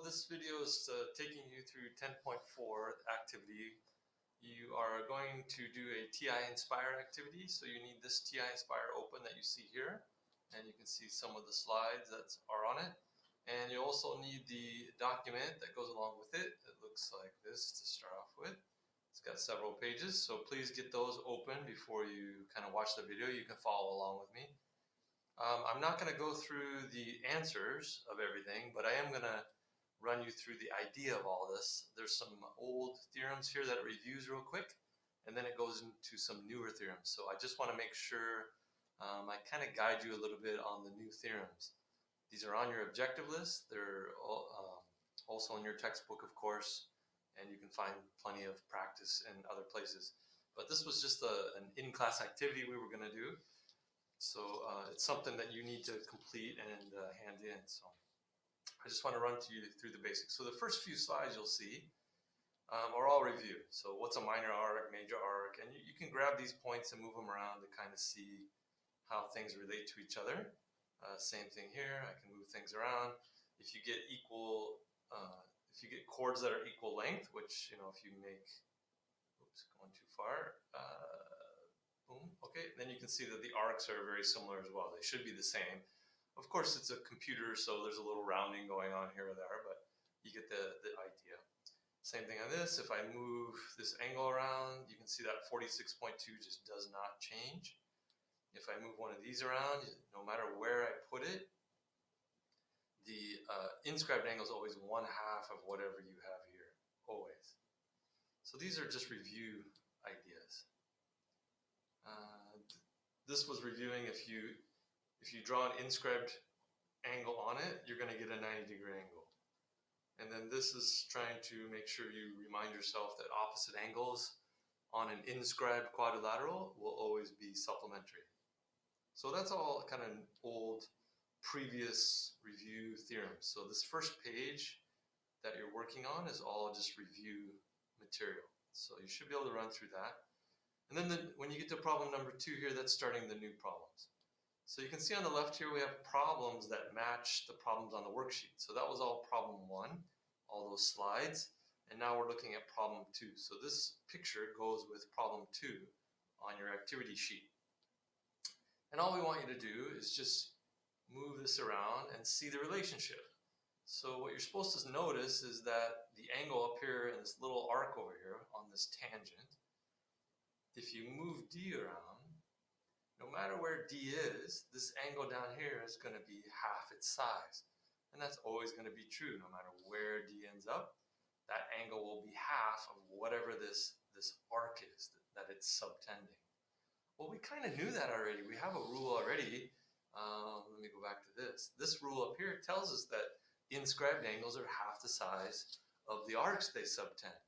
this video is taking you through 10.4 activity. You are going to do a TI-nspire activity, so you need this TI-nspire open that you see here, and you can see some of the slides that are on it. And you also need the document that goes along with it. It looks like this to start off with. It's got several pages, so please get those open before you kind of watch the video. You can follow along with me. I'm not going to go through the answers of everything, but I am going to run you through the idea of all this. There's some old theorems here that it reviews real quick, and then it goes into some newer theorems. So I just want to make sure I kind of guide you a little bit on the new theorems. These are on your objective list. They're also in your textbook, of course, and you can find plenty of practice in other places. But this was just an in-class activity we were going to do. So it's something that you need to complete and hand in. So I just want to run you through the basics. So the first few slides you'll see are all review. So what's a minor arc, major arc, and you can grab these points and move them around to kind of see how things relate to each other. Same thing here. I can move things around. If you get chords that are equal length, which if you make, oops, going too far. Boom. Okay, then you can see that the arcs are very similar as well. They should be the same. Of course, it's a computer, so there's a little rounding going on here or there, but you get the idea. Same thing on this. If I move this angle around, you can see that 46.2 just does not change. If I move one of these around, no matter where I put it, the inscribed angle is always 1/2 of whatever you have here, always. So these are just review ideas. This was reviewing if you draw an inscribed angle on it, you're going to get a 90-degree angle. And then this is trying to make sure you remind yourself that opposite angles on an inscribed quadrilateral will always be supplementary. So that's all kind of old previous review theorems. So this first page that you're working on is all just review material. So you should be able to run through that. And then when you get to problem number 2 here, that's starting the new problems. So you can see on the left here we have problems that match the problems on the worksheet. So that was all problem 1, all those slides. And now we're looking at problem 2. So this picture goes with problem 2 on your activity sheet. And all we want you to do is just move this around and see the relationship. So what you're supposed to notice is that the angle up here in this little arc over here on this tangent, if you move D around, no matter where D is, this angle down here is going to be half its size. And that's always going to be true. No matter where D ends up, that angle will be half of whatever this arc is that it's subtending. Well, we kind of knew that already. We have a rule already. Let me go back to this. This rule up here tells us that inscribed angles are half the size of the arcs they subtend.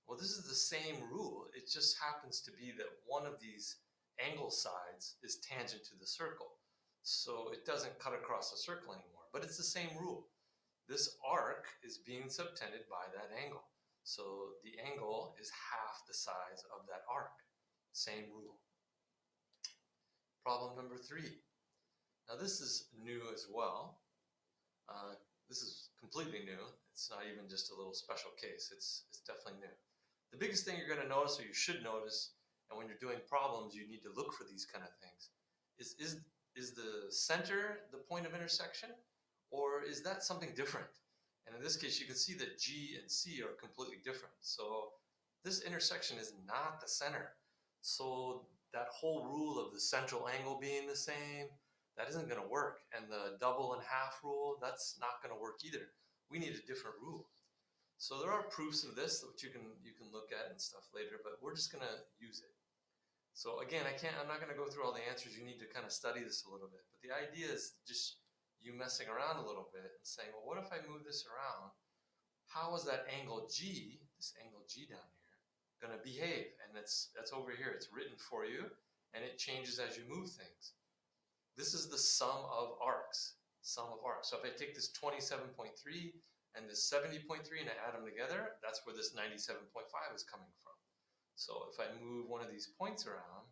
Well, this is the same rule. It just happens to be that one of these angle sides is tangent to the circle. So it doesn't cut across the circle anymore, but it's the same rule. This arc is being subtended by that angle. So the angle is half the size of that arc. Same rule. Problem number 3. Now this is new as well. This is completely new. It's not even just a little special case. It's definitely new. The biggest thing you're going to notice, or you should notice, and when you're doing problems, you need to look for these kind of things, is the center the point of intersection, or is that something different? And in this case, you can see that G and C are completely different. So this intersection is not the center. So that whole rule of the central angle being the same, that isn't going to work. And the double and half rule, that's not going to work either. We need a different rule. So there are proofs of this that you can look at and stuff later, but we're just going to use it. So again, I'm not going to go through all the answers. You need to kind of study this a little bit. But the idea is just you messing around a little bit and saying, well, what if I move this around? How is that angle G, this angle G down here, going to behave? And that's over here. It's written for you, and it changes as you move things. This is the sum of arcs. Sum of arcs. So if I take this 27.3 and this 70.3 and I add them together, that's where this 97.5 is coming from. So if I move one of these points around,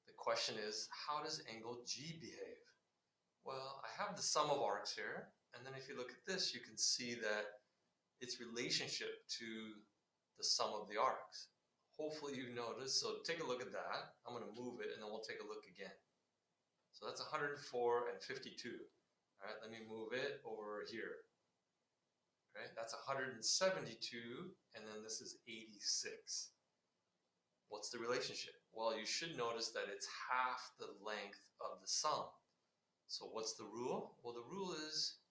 the question is, how does angle G behave? Well, I have the sum of arcs here, And then if you look at this, you can see that its relationship to the sum of the arcs. Hopefully you noticed. So take a look at that. I'm going to move it and then we'll take a look again. So that's 104 and 52. All right, let me move it over here. Right, that's 172, and then this is 86. What's the relationship? Well, you should notice that it's half the length of the sum. So what's the rule? Well, the rule is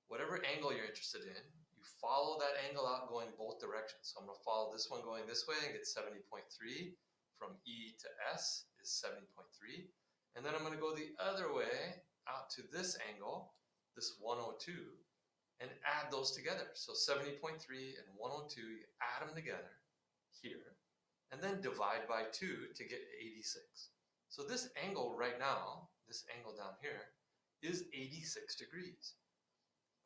whatever angle you're interested in, you follow that angle out going both directions. So I'm going to follow this one going this way and get 70.3 from E to S is 70.3. And then I'm going to go the other way out to this angle, this 102, and add those together. So 70.3 and 102, you add them together here, and then divide by 2 to get 86. So this angle right now, this angle down here, is 86 degrees.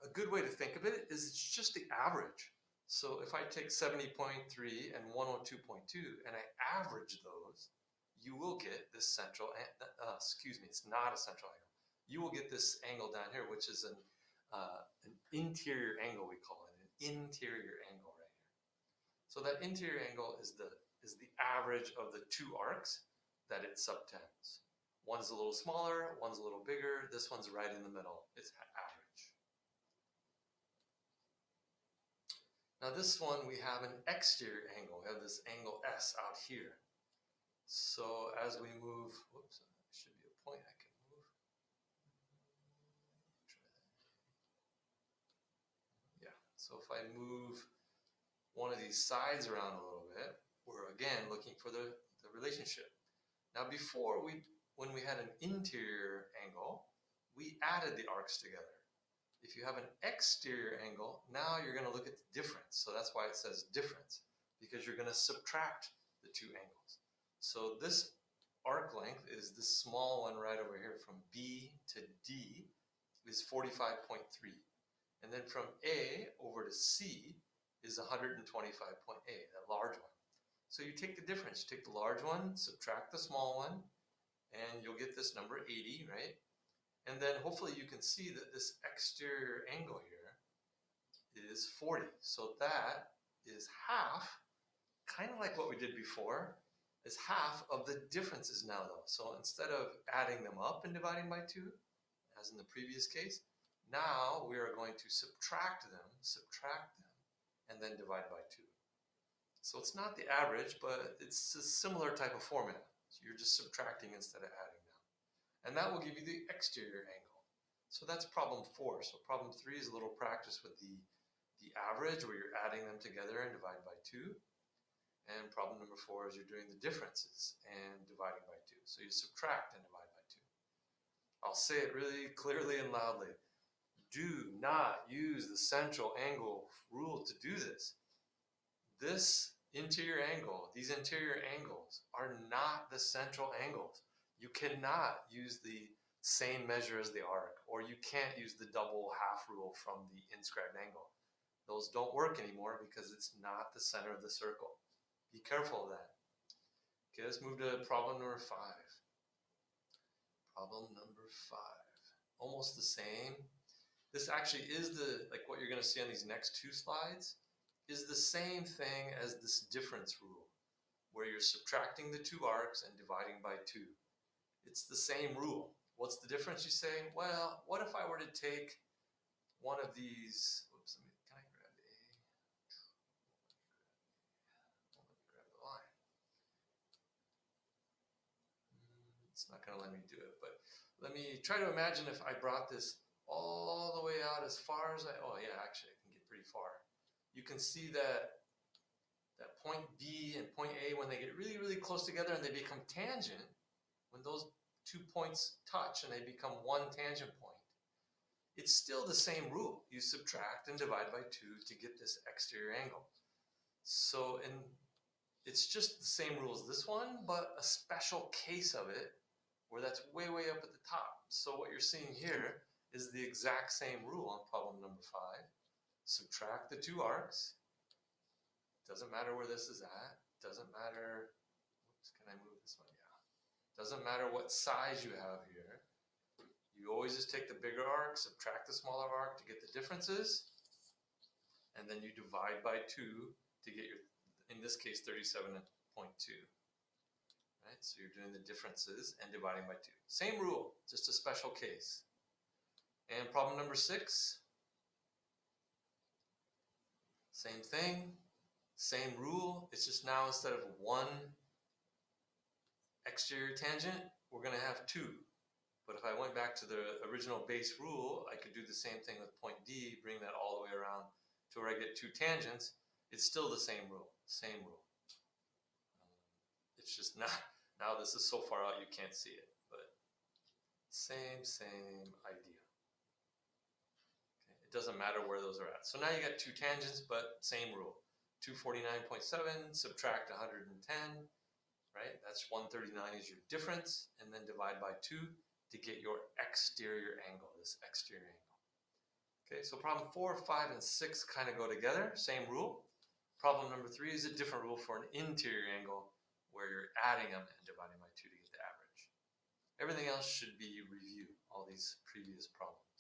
A good way to think of it is it's just the average. So if I take 70.3 and 102.2 and I average those, you will get this central, it's not a central angle. You will get this angle down here, which is an interior angle, we call it, an interior angle right here. So that interior angle is the average of the two arcs that it subtends. One's a little smaller, one's a little bigger, this one's right in the middle. It's average. Now this one, we have an exterior angle. We have this angle S out here. So as we move, whoops, there should be a point I can move. Yeah, so if I move one of these sides around a little bit, we're again looking for the relationship. Now before, when we had an interior angle, we added the arcs together. If you have an exterior angle, now you're going to look at the difference. So that's why it says difference, because you're going to subtract the two angles. So this arc length is this small one right over here from B to D is 45.3. And then from A over to C is 125.8, that large one. So you take the difference. You take the large one, subtract the small one, and you'll get this number 80, right? And then hopefully you can see that this exterior angle here is 40. So that is half, kind of like what we did before, is half of the differences now though. So instead of adding them up and dividing by 2, as in the previous case, now we are going to subtract them, and then divide by 2. So it's not the average, but it's a similar type of formula. So you're just subtracting instead of adding now. And that will give you the exterior angle. So that's problem 4. So problem 3 is a little practice with the average, where you're adding them together and divide by 2. And problem number 4 is you're doing the differences and dividing by 2. So you subtract and divide by 2. I'll say it really clearly and loudly. Do not use the central angle rule to do this. This interior angle, these interior angles are not the central angles. You cannot use the same measure as the arc, or you can't use the double half rule from the inscribed angle. Those don't work anymore because it's not the center of the circle. Be careful of that. Okay, let's move to problem number 5. Problem number 5. Almost the same. This actually is like what you're going to see on these next 2 slides, is the same thing as this difference rule, where you're subtracting the 2 arcs and dividing by 2. It's the same rule. What's the difference, you say? Well, what if I were to take one of these, oops, can I grab a, let me grab the line. It's not going to let me do it, but let me try to imagine if I brought this all the way out as far as oh yeah, actually I can get pretty far. You can see that point B and point A, when they get really, really close together and they become tangent, when those 2 points touch and they become one tangent point, it's still the same rule. You subtract and divide by 2 to get this exterior angle. So it's just the same rule as this one, but a special case of it where that's way, way up at the top. So what you're seeing here is the exact same rule on problem number 5. Subtract the 2 arcs. Doesn't matter where this is at. Doesn't matter, oops, can I move this one? Yeah. Doesn't matter what size you have here. You You always just take the bigger arc, subtract the smaller arc to get the differences, and then you divide by 2 to get your, in this case, 37.2. Right? So you're doing the differences and dividing by 2. Same rule, just a special case. And problem number 6, same thing, same rule. It's just now instead of 1 exterior tangent, we're going to have 2. But if I went back to the original base rule, I could do the same thing with point D, bring that all the way around to where I get 2 tangents. It's still the same rule, same rule. It's just not, now this is so far out you can't see it, but same idea. Okay. It doesn't matter where those are at. So now you got 2 tangents, but same rule. 249.7, subtract 110, right? That's 139 is your difference, and then divide by 2 to get your exterior angle, this exterior angle. Okay, so problem 4, 5, and 6 kind of go together, same rule. Problem number 3 is a different rule for an interior angle where you're adding them and dividing by 2 to get the average. Everything else should be review, all these previous problems.